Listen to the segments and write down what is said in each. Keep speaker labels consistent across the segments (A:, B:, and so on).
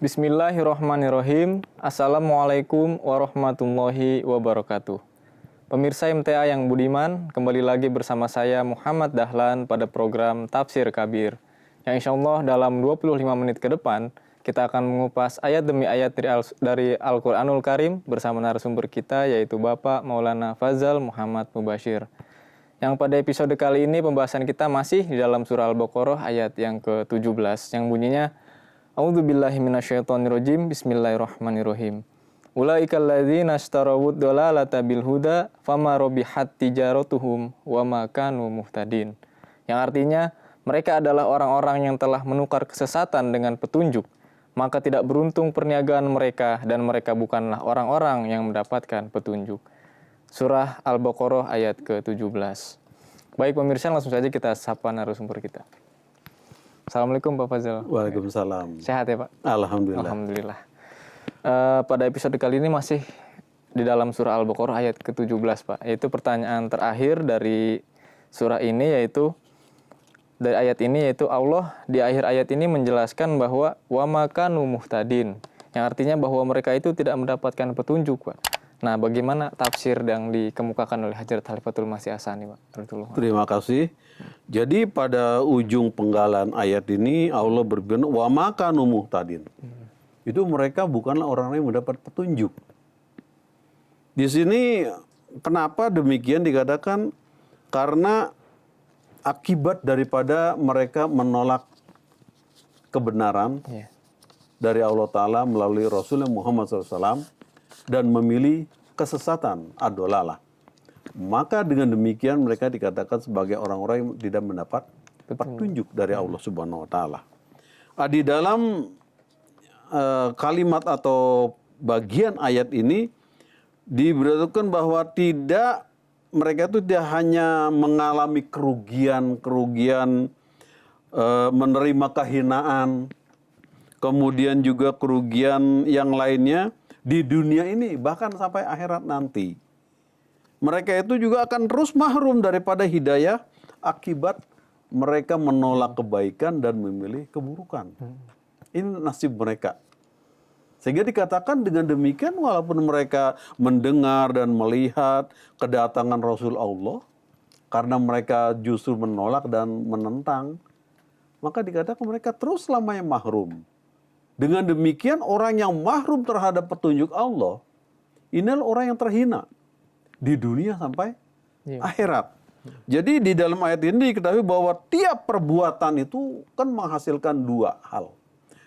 A: Bismillahirrahmanirrahim. Assalamualaikum warahmatullahi wabarakatuh. Pemirsa MTA yang budiman, kembali lagi bersama saya Muhammad Dahlan pada program Tafsir Kabir. Yang insya Allah dalam 25 menit ke depan, kita akan mengupas ayat demi ayat dari Al-Quranul Karim bersama narasumber kita yaitu Bapak Maulana Fazal Muhammad Mubashir. Yang pada episode kali ini pembahasan kita masih di dalam surah Al-Baqarah ayat yang ke-17 yang bunyinya A'udzubillahi minasyaitonirrajim. Bismillahirrahmanirrahim. Ulaikal ladzina ishtarawud dhalalata bil huda fama rabihat tijaratuhum wa ma kanu muhtadin. Yang artinya mereka adalah orang-orang yang telah menukar kesesatan dengan petunjuk, maka tidak beruntung perniagaan mereka dan mereka bukanlah orang-orang yang mendapatkan petunjuk. Surah Al-Baqarah ayat ke-17. Baik pemirsa, langsung saja kita sapa narasumber kita. Assalamualaikum Pak Fazal.
B: Waalaikumsalam.
A: Sehat ya Pak?
B: Alhamdulillah.
A: Alhamdulillah. Pada episode kali ini masih di dalam surah Al-Baqarah ayat ke-17 Pak. Yaitu pertanyaan terakhir dari surah ini yaitu Allah di akhir ayat ini menjelaskan bahwa wa ma kanu muhtadin. Yang artinya bahwa mereka itu tidak mendapatkan petunjuk Pak. Nah, bagaimana tafsir yang dikemukakan oleh Hadrat Khalifatul Masih As-Sani, Pak?
B: Terima kasih. Jadi pada ujung penggalan ayat ini Allah berfirman wa ma kanu muhtadin. Itu mereka bukanlah orang yang mendapat petunjuk. Di sini kenapa demikian dikatakan? Karena akibat daripada mereka menolak kebenaran dari Allah Ta'ala melalui Rasulullah Muhammad SAW dan memilih kesesatan, ad-dhalalah. Maka dengan demikian mereka dikatakan sebagai orang-orang yang tidak mendapat petunjuk dari Allah Subhanahu wa taala. Di dalam kalimat atau bagian ayat ini diberitakan bahwa mereka itu tidak hanya mengalami kerugian, menerima kehinaan, kemudian juga kerugian yang lainnya di dunia ini, bahkan sampai akhirat nanti. Mereka itu juga akan terus mahrum daripada hidayah akibat mereka menolak kebaikan dan memilih keburukan. Ini nasib mereka. Sehingga dikatakan dengan demikian walaupun mereka mendengar dan melihat kedatangan Rasul Allah, karena mereka justru menolak dan menentang, maka dikatakan mereka terus selamanya mahrum. Dengan demikian orang yang mahrum terhadap petunjuk Allah, inilah orang yang terhina di dunia sampai akhirat. Jadi di dalam ayat ini diketahui bahwa tiap perbuatan itu kan menghasilkan dua hal.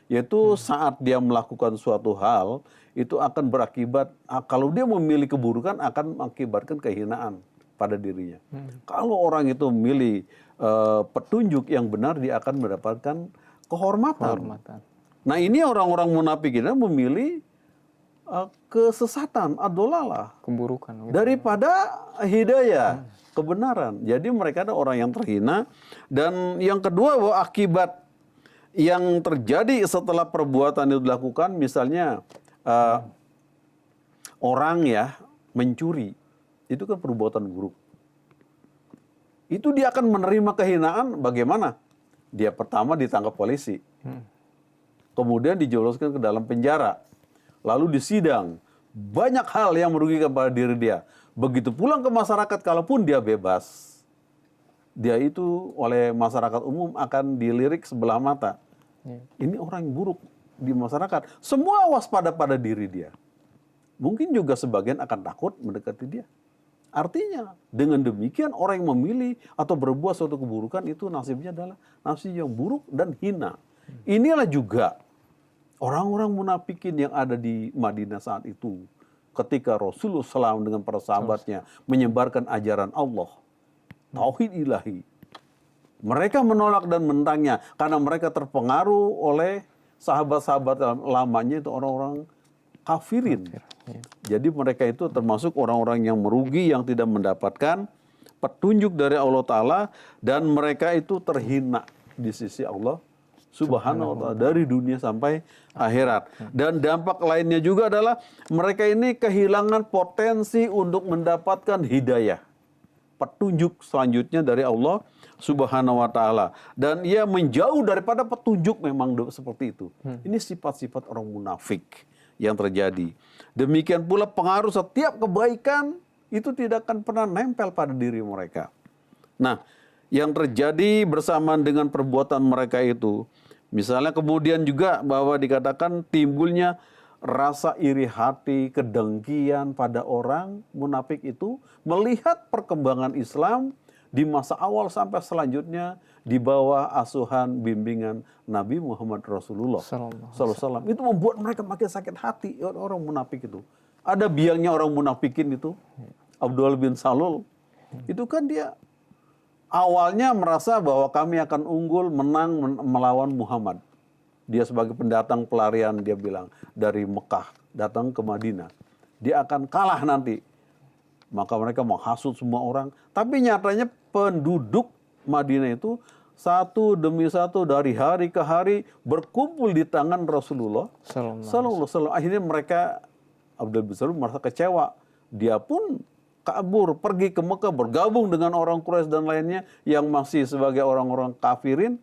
B: Yaitu saat dia melakukan suatu hal, itu akan berakibat, kalau dia memilih keburukan akan mengakibatkan kehinaan pada dirinya. Kalau orang itu memilih petunjuk yang benar, dia akan mendapatkan kehormatan. Nah ini orang-orang munafik ini memilih kesesatan, ad-dhalalah,
A: keburukan
B: daripada hidayah, kebenaran. Jadi mereka ada orang yang terhina. Dan yang kedua bahwa akibat yang terjadi setelah perbuatan itu dilakukan, misalnya orang ya mencuri, itu kan perbuatan buruk. Itu dia akan menerima kehinaan bagaimana? Dia pertama ditangkap polisi. Kemudian dijebloskan ke dalam penjara. Lalu disidang. Banyak hal yang merugikan pada diri dia. Begitu pulang ke masyarakat, kalaupun dia bebas, dia itu oleh masyarakat umum akan dilirik sebelah mata. Ini orang yang buruk di masyarakat. Semua waspada pada diri dia. Mungkin juga sebagian akan takut mendekati dia. Artinya, dengan demikian orang yang memilih atau berbuat suatu keburukan itu nasibnya adalah nasib yang buruk dan hina. Inilah juga orang-orang munafikin yang ada di Madinah saat itu. Ketika Rasulullah SAW dengan para sahabatnya menyebarkan ajaran Allah, tauhid ilahi. Mereka menolak dan menentangnya karena mereka terpengaruh oleh sahabat-sahabat lamanya itu orang-orang kafirin. Jadi mereka itu termasuk orang-orang yang merugi, yang tidak mendapatkan petunjuk dari Allah Ta'ala. Dan mereka itu terhina di sisi Allah Subhanahu wa ta'ala dari dunia sampai akhirat. Dan dampak lainnya juga adalah mereka ini kehilangan potensi untuk mendapatkan hidayah. petunjuk selanjutnya dari Allah Subhanahu wa taala, dan ia menjauh daripada petunjuk memang seperti itu. Ini sifat-sifat orang munafik yang terjadi. Demikian pula pengaruh setiap kebaikan itu tidak akan pernah nempel pada diri mereka. Nah, yang terjadi bersamaan dengan perbuatan mereka itu, misalnya kemudian juga bahwa dikatakan timbulnya rasa iri hati, kedengkian pada orang munafik itu melihat perkembangan Islam di masa awal sampai selanjutnya di bawah asuhan bimbingan Nabi Muhammad Rasulullah SAW. Itu membuat mereka makin sakit hati, orang munafik itu. Ada biangnya orang munafikin itu, Abdullah bin Salul. Itu kan dia awalnya merasa bahwa kami akan unggul, menang melawan Muhammad. Dia sebagai pendatang pelarian, dia bilang, dari Mekah datang ke Madinah. Dia akan kalah nanti. Maka mereka menghasut semua orang. Tapi nyatanya penduduk Madinah itu satu demi satu dari hari ke hari berkumpul di tangan Rasulullah Sallallahu Alaihi Wasallam. Akhirnya mereka, Abdullah bin Salul merasa kecewa. Dia pun kabur, pergi ke Mekah, bergabung dengan orang Quraisy dan lainnya yang masih sebagai orang-orang kafirin.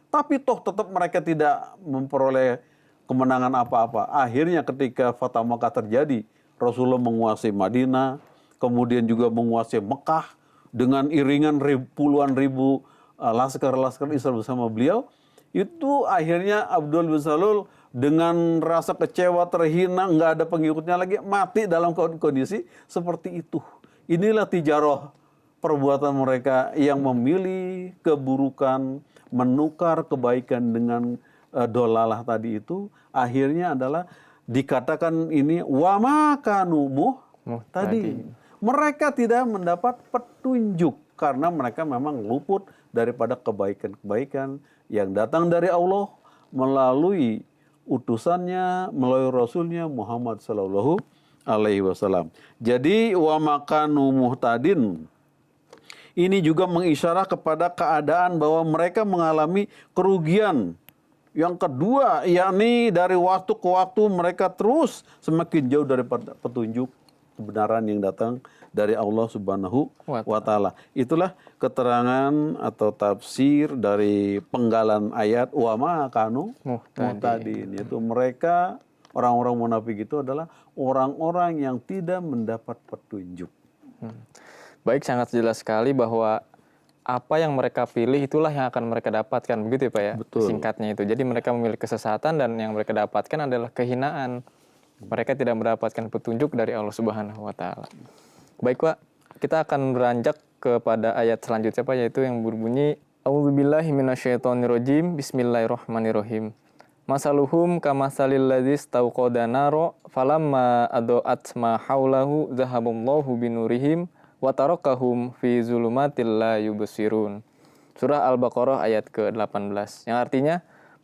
B: Tapi toh tetap mereka tidak memperoleh kemenangan apa-apa. Akhirnya ketika Fatah Makkah terjadi, Rasulullah menguasai Madinah, kemudian juga menguasai Mekah dengan iringan puluhan ribu laskar-laskar Islam bersama beliau. Itu akhirnya Abdul bin Salul dengan rasa kecewa, terhina, nggak ada pengikutnya lagi, mati dalam kondisi seperti itu. Inilah tijarah perbuatan mereka yang memilih keburukan, menukar kebaikan dengan dolalah tadi itu, akhirnya adalah dikatakan ini wa makanu muhtadin. Mereka tidak mendapat petunjuk karena mereka memang luput daripada kebaikan-kebaikan yang datang dari Allah melalui utusannya, melalui Rasulnya Muhammad Sallallahu Alaihi Wasallam. Jadi wa makanu muhtadin ini juga mengisyarat kepada keadaan bahwa mereka mengalami kerugian. Yang kedua, yakni dari waktu ke waktu mereka terus semakin jauh daripada petunjuk kebenaran yang datang dari Allah Subhanahu wa taala. Itulah keterangan atau tafsir dari penggalan ayat wa ma kanu muhtadin. Yaitu mereka orang-orang munafik itu adalah orang-orang yang tidak mendapat petunjuk.
A: Baik, sangat jelas sekali bahwa apa yang mereka pilih itulah yang akan mereka dapatkan, begitu ya Pak ya?
B: Betul.
A: Singkatnya itu. Jadi mereka memilih kesesatan dan yang mereka dapatkan adalah kehinaan. Mereka tidak mendapatkan petunjuk dari Allah Subhanahu wa taala. Baik Pak, kita akan beranjak kepada ayat selanjutnya Pak, yaitu yang berbunyi A'udzubillahi minasyaitonirrajim. Bismillahirrahmanirrahim. Masaluhum kamasalil ladzis tauqada naro falamma adoat ma haulahu zahaballahu binurihim wa tarakahum fi zulumatil la yubsirun. Surah Al-Baqarah ayat ke-18. Yang artinya,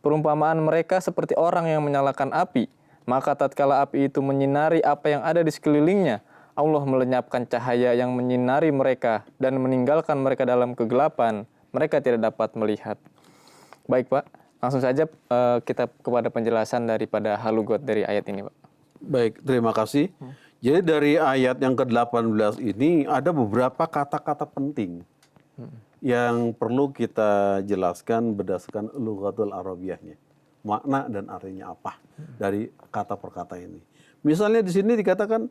A: perumpamaan mereka seperti orang yang menyalakan api, maka tatkala api itu menyinari apa yang ada di sekelilingnya, Allah melenyapkan cahaya yang menyinari mereka dan meninggalkan mereka dalam kegelapan. Mereka tidak dapat melihat. Baik Pak, langsung saja kita kepada penjelasan daripada halugot dari ayat ini Pak.
B: Baik, terima kasih. Jadi dari ayat yang ke-18 ini ada beberapa kata-kata penting yang perlu kita jelaskan berdasarkan lughatul arabiyahnya. Makna dan artinya apa dari kata per kata ini. Misalnya di sini dikatakan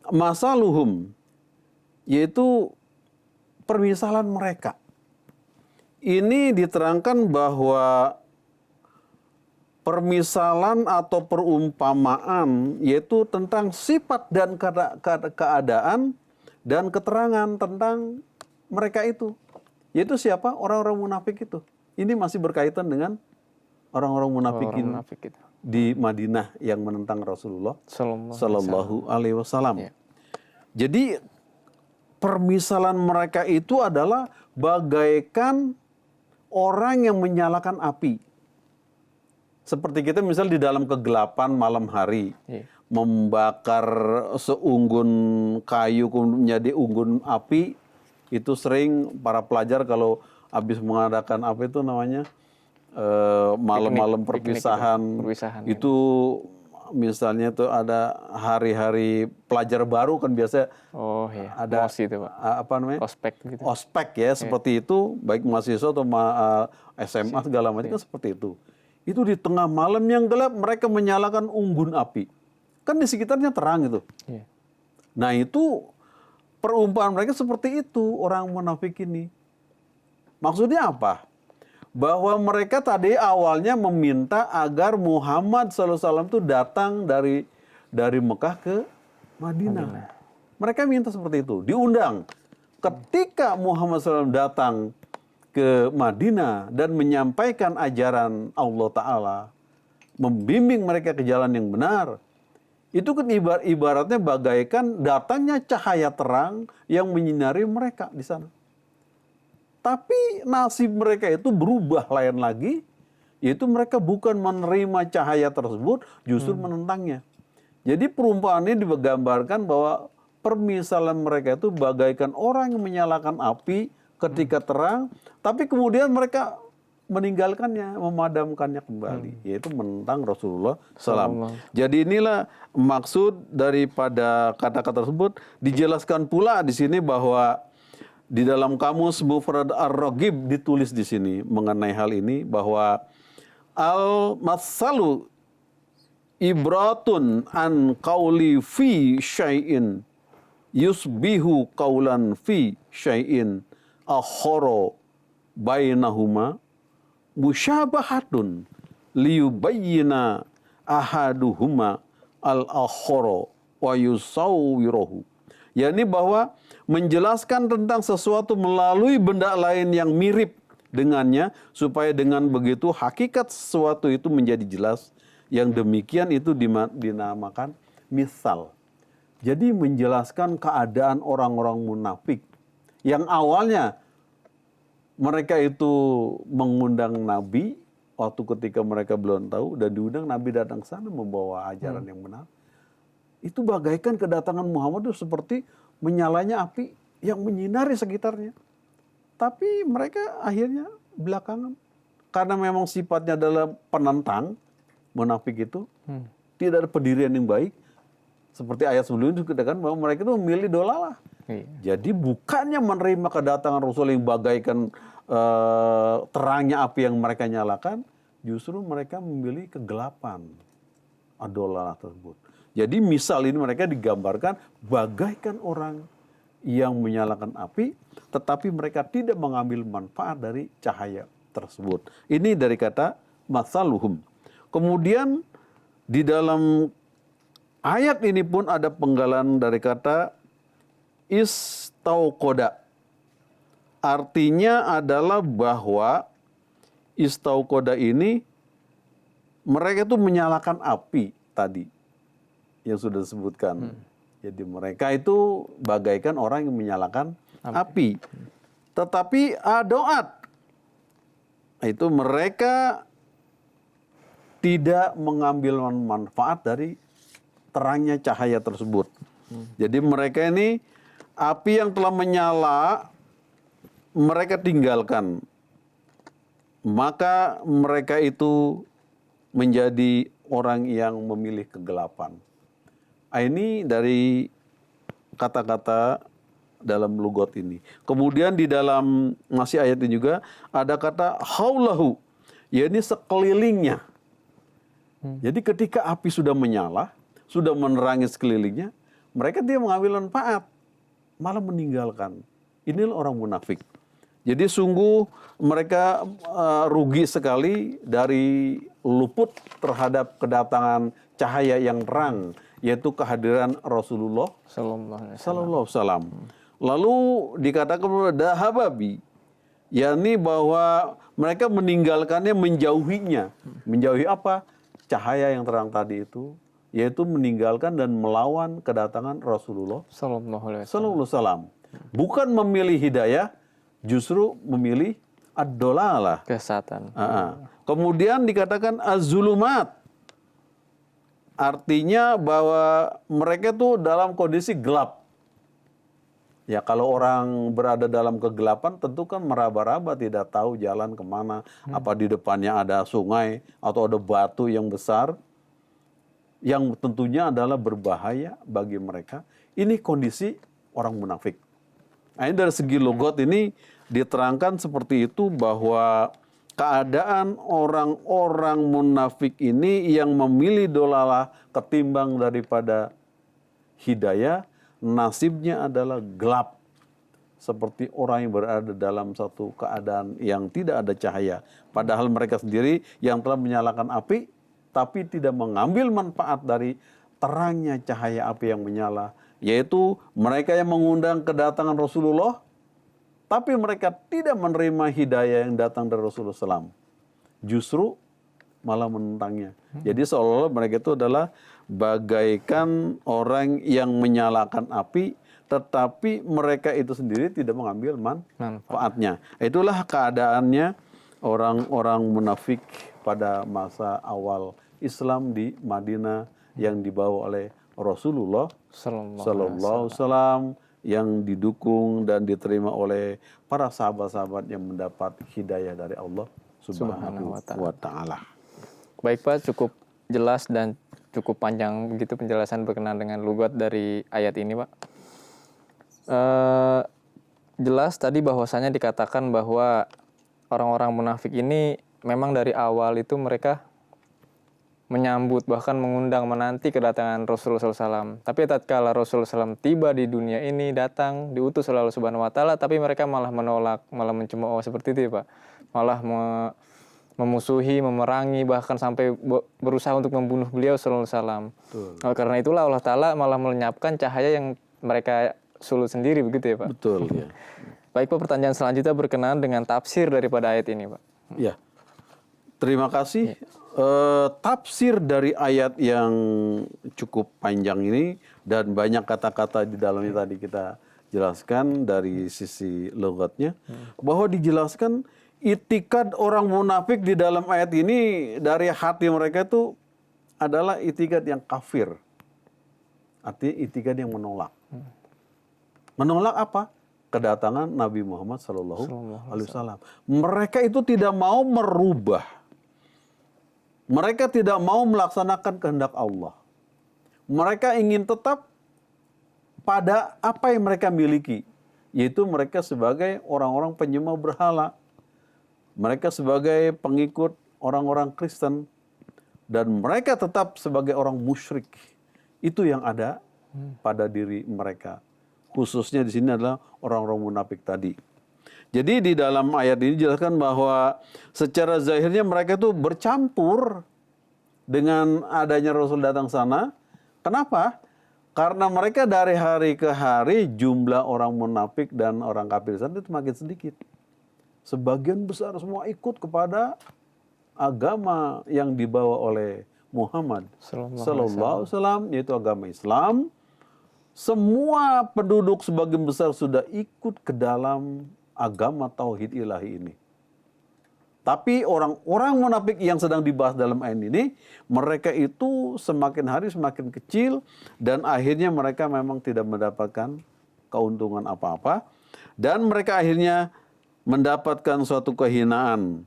B: masaluhum, yaitu permisalan mereka. Ini diterangkan bahwa permisalan atau perumpamaan yaitu tentang sifat dan keadaan dan keterangan tentang mereka itu. Yaitu siapa? Orang-orang munafik itu. Ini masih berkaitan dengan orang-orang munafikin di Madinah yang menentang Rasulullah Sallallahu Alaihi Wasallam. Jadi permisalan mereka itu adalah bagaikan orang yang menyalakan api. Seperti kita misal di dalam kegelapan malam hari, membakar seunggun kayu menjadi unggun api, itu sering para pelajar kalau habis mengadakan apa itu namanya malam-malam perpisahan, itu misalnya tuh ada hari-hari pelajar baru kan biasa
A: Oh iya,
B: ada
A: MOS itu Pak.
B: apa namanya?
A: Ospek gitu.
B: Ospek ya, seperti itu, baik mahasiswa atau SMA segala macam kan seperti itu. Itu di tengah malam yang gelap mereka menyalakan unggun api. Kan di sekitarnya terang itu.
A: Iya.
B: Nah itu perumpamaan mereka seperti itu orang munafik ini. Maksudnya apa? Bahwa mereka tadi awalnya meminta agar Muhammad SAW itu datang dari Mekah ke Madinah. Mereka minta seperti itu, diundang. Ketika Muhammad SAW datang ke Madinah dan menyampaikan ajaran Allah Ta'ala, membimbing mereka ke jalan yang benar, itu kan ibaratnya bagaikan datangnya cahaya terang yang menyinari mereka di sana. Tapi nasib mereka itu berubah lain lagi, yaitu mereka bukan menerima cahaya tersebut, justru menentangnya. Jadi perumpamaan ini digambarkan bahwa permisalan mereka itu bagaikan orang yang menyalakan api ketika terang, tapi kemudian mereka meninggalkannya, memadamkannya kembali, yaitu menentang Rasulullah SAW. Jadi inilah maksud daripada kata-kata tersebut. Dijelaskan pula di sini bahwa di dalam kamus Mufrad Ar-Raghib ditulis di sini mengenai hal ini bahwa al-masalu ibratun an qauli fi syai'in yusbihu qaulan fi syai'in akhara bainahuma musyabahatun liyubayyina ahaduhuma al-akhara wa yusawwiruhu. yakni bahwa menjelaskan tentang sesuatu melalui benda lain yang mirip dengannya supaya dengan begitu hakikat sesuatu itu menjadi jelas. Yang demikian itu dinamakan misal. Jadi menjelaskan keadaan orang-orang munafik yang awalnya mereka itu mengundang Nabi waktu ketika mereka belum tahu dan diundang Nabi datang ke sana membawa ajaran yang benar. Itu bagaikan kedatangan Muhammad itu seperti menyalanya api yang menyinari sekitarnya. Tapi mereka akhirnya belakangan karena memang sifatnya adalah penentang, munafik itu tidak ada pendirian yang baik. Seperti ayat sebelumnya dikatakan bahwa mereka itu memilih dolalah. Jadi bukannya menerima kedatangan Rasul yang bagaikan terangnya api yang mereka nyalakan, justru mereka memilih kegelapan dolalah tersebut. Jadi misal ini mereka digambarkan bagaikan orang yang menyalakan api, tetapi mereka tidak mengambil manfaat dari cahaya tersebut. Ini dari kata masaluhum. Kemudian di dalam ayat ini pun ada penggalan dari kata istauqoda. Artinya adalah bahwa istauqoda ini mereka itu menyalakan api tadi yang sudah disebutkan. Jadi mereka itu bagaikan orang yang menyalakan api. Tetapi adoat itu mereka tidak mengambil manfaat dari terangnya cahaya tersebut. Jadi mereka ini api yang telah menyala mereka tinggalkan. Maka mereka itu menjadi orang yang memilih kegelapan. Ini dari kata-kata dalam lugot ini. Kemudian di dalam masih ayat ini juga ada kata haulahu, yakni sekelilingnya. Jadi ketika api sudah menyala, sudah menerangi sekelilingnya, mereka tidak mengambil manfaat, malah meninggalkan. Inilah orang munafik. Jadi sungguh mereka rugi sekali dari luput terhadap kedatangan cahaya yang terang, yaitu kehadiran Rasulullah Sallallahu Alaihi Wasallam. Lalu dikatakan dahababi, yakni bahwa mereka meninggalkannya, menjauhinya. Menjauhi apa? Cahaya yang terang tadi itu, yaitu meninggalkan dan melawan kedatangan Rasulullah Sallallahu Alaihi Wasallam. Bukan memilih hidayah, justru memilih ad-dolalah,
A: kesesatan.
B: Kemudian dikatakan az-zulumat. Artinya bahwa mereka tuh dalam kondisi gelap. Ya kalau orang berada dalam kegelapan tentu kan meraba-raba, tidak tahu jalan kemana. Apa di depannya ada sungai atau ada batu yang besar. yang tentunya adalah berbahaya bagi mereka. Ini kondisi orang munafik. Nah, ini dari segi logot ini diterangkan seperti itu, bahwa keadaan orang-orang munafik ini yang memilih dolalah ketimbang daripada hidayah, nasibnya adalah gelap. Seperti orang yang berada dalam satu keadaan yang tidak ada cahaya. Padahal mereka sendiri yang telah menyalakan api, tapi tidak mengambil manfaat dari terangnya cahaya api yang menyala. Yaitu mereka yang mengundang kedatangan Rasulullah, tapi mereka tidak menerima hidayah yang datang dari Rasulullah SAW. Justru malah menentangnya. Jadi seolah-olah mereka itu adalah bagaikan orang yang menyalakan api, tetapi mereka itu sendiri tidak mengambil manfaatnya. Itulah keadaannya orang-orang munafik pada masa awal Islam di Madinah yang dibawa oleh Rasulullah Sallallahu Alaihi Wasallam, yang didukung dan diterima oleh para sahabat-sahabat yang mendapat hidayah dari Allah Subhanahu wa Ta'ala.
A: Baik Pak, cukup jelas dan cukup panjang begitu penjelasan berkenaan dengan lugat dari ayat ini Pak. Jelas tadi bahwasanya dikatakan bahwa orang-orang munafik ini memang dari awal itu mereka menyambut, bahkan mengundang, menanti kedatangan Rasulullah SAW. Tapi tatkala Rasulullah SAW tiba di dunia ini, datang, diutus oleh Allah Subhanahu Wa Taala, tapi mereka malah menolak, malah mencemooh seperti itu ya Pak. Malah memusuhi, memerangi, bahkan sampai berusaha untuk membunuh beliau Sallallahu Alaihi Wasallam. Karena itulah Allah Taala malah melenyapkan cahaya yang mereka sulut sendiri, begitu ya Pak?
B: Betul ya.
A: Baik Pak, pertanyaan selanjutnya berkenaan dengan tafsir daripada ayat ini Pak.
B: Ya, terima kasih. Tafsir dari ayat yang cukup panjang ini dan banyak kata-kata di dalamnya tadi kita jelaskan dari sisi logatnya, bahwa dijelaskan itikad orang munafik di dalam ayat ini dari hati mereka itu adalah itikad yang kafir. Artinya itikad yang menolak. Menolak apa? Kedatangan Nabi Muhammad Sallallahu Alaihi Wasallam. Mereka itu tidak mau merubah. Mereka tidak mau melaksanakan kehendak Allah. Mereka ingin tetap pada apa yang mereka miliki, yaitu mereka sebagai orang-orang penyembah berhala. Mereka sebagai pengikut orang-orang Kristen, dan mereka tetap sebagai orang musyrik. Itu yang ada pada diri mereka. Khususnya di sini adalah orang-orang munafik tadi. Jadi di dalam ayat ini dijelaskan bahwa secara zahirnya mereka itu bercampur dengan adanya Rasul datang sana. Kenapa? Karena mereka dari hari ke hari jumlah orang munafik dan orang kafir sana itu makin sedikit. Sebagian besar semua ikut kepada agama yang dibawa oleh Muhammad Sallallahu Alaihi Wasallam, yaitu agama Islam. Semua penduduk sebagian besar sudah ikut ke dalam agama tauhid ilahi ini. Tapi orang-orang munafik yang sedang dibahas dalam ayat ini, mereka itu semakin hari semakin kecil, dan akhirnya mereka memang tidak mendapatkan keuntungan apa-apa, dan mereka akhirnya mendapatkan suatu kehinaan.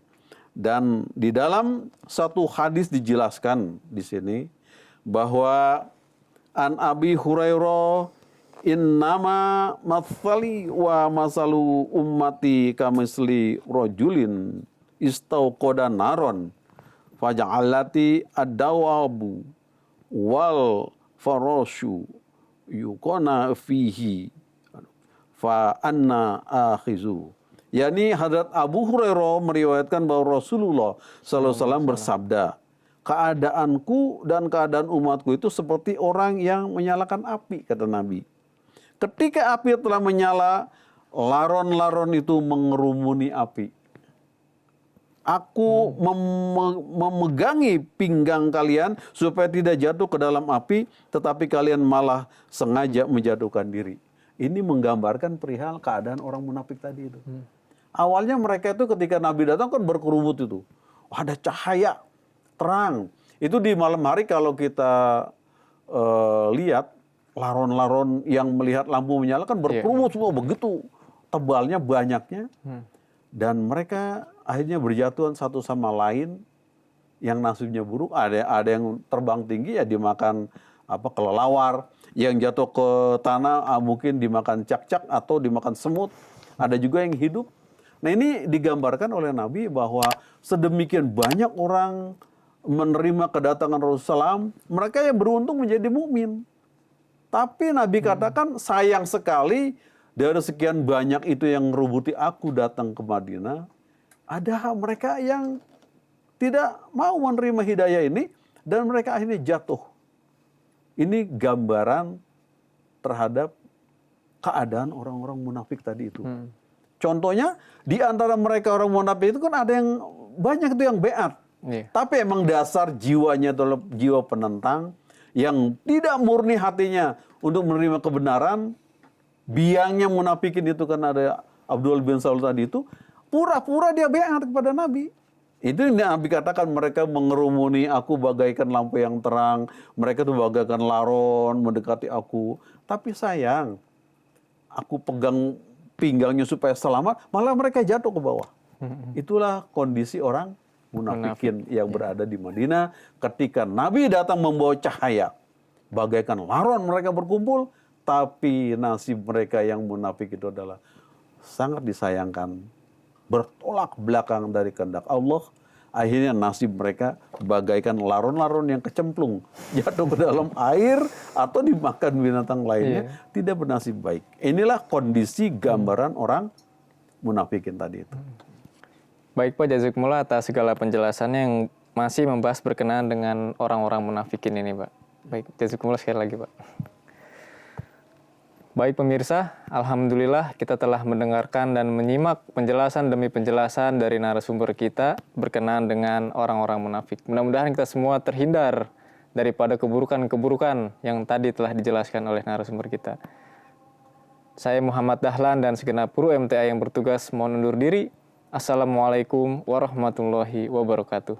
B: Dan di dalam satu hadis dijelaskan di sini bahwa an Abi Hurairah innama mathali wa masalu ummati kamisli rojulin istauqoda naron faja'alati ad-dawabu wal farashu yukona fihi fa anna akhizu. Yani Hadrat Abu Hurairah meriwayatkan bahwa Rasulullah SAW bersabda, keadaanku dan keadaan umatku itu seperti orang yang menyalakan api, kata Nabi. Ketika api telah menyala, laron-laron itu mengerumuni api. Aku memegangi pinggang kalian supaya tidak jatuh ke dalam api, tetapi kalian malah sengaja menjatuhkan diri. Ini menggambarkan perihal keadaan orang munafik tadi itu. Awalnya mereka itu ketika Nabi datang kan berkerumut itu. Ada cahaya, terang. Itu di malam hari kalau kita lihat laron-laron yang melihat lampu menyala kan berkerumut semua begitu tebalnya, banyaknya. Dan mereka akhirnya berjatuhan satu sama lain yang nasibnya buruk, ada yang terbang tinggi ya dimakan kelelawar, yang jatuh ke tanah mungkin dimakan cak-cak atau dimakan semut, ada juga yang hidup. Nah ini digambarkan oleh Nabi bahwa sedemikian banyak orang menerima kedatangan Rasulullah SAW, mereka yang beruntung menjadi mukmin. Tapi Nabi katakan sayang sekali dari sekian banyak itu yang merubuti aku datang ke Madinah, ada mereka yang tidak mau menerima hidayah ini dan mereka akhirnya jatuh. Ini gambaran terhadap keadaan orang-orang munafik tadi itu. Contohnya di antara mereka orang munafik itu kan ada yang banyak itu yang beat. Tapi emang dasar jiwanya adalah jiwa penentang yang tidak murni hatinya untuk menerima kebenaran. Biangnya munafikin itu kan ada Abdul bin Saul tadi itu, pura-pura dia beat kepada Nabi. Itu yang Nabi katakan mereka mengerumuni aku bagaikan lampu yang terang. Mereka tuh bagaikan laron mendekati aku. Tapi sayang, aku pegang pinggangnya supaya selamat, malah mereka jatuh ke bawah. Itulah kondisi orang munafikin yang berada di Madinah ketika Nabi datang membawa cahaya. Bagaikan laron mereka berkumpul, tapi nasib mereka yang munafik itu adalah sangat disayangkan. Bertolak belakang dari kehendak Allah, akhirnya nasib mereka bagaikan laron-laron yang kecemplung, jatuh ke dalam air atau dimakan binatang lainnya, tidak bernasib baik. Inilah kondisi gambaran orang munafikin tadi itu.
A: Baik Pak, jazakumullah atas segala penjelasannya yang masih membahas berkenaan dengan orang-orang munafikin ini Pak. Baik, jazakumullah sekali lagi Pak. Baik pemirsa, alhamdulillah kita telah mendengarkan dan menyimak penjelasan demi penjelasan dari narasumber kita berkenaan dengan orang-orang munafik. Mudah-mudahan kita semua terhindar daripada keburukan-keburukan yang tadi telah dijelaskan oleh narasumber kita. Saya Muhammad Dahlan dan segenap kru MTA yang bertugas mohon undur diri. Assalamualaikum warahmatullahi wabarakatuh.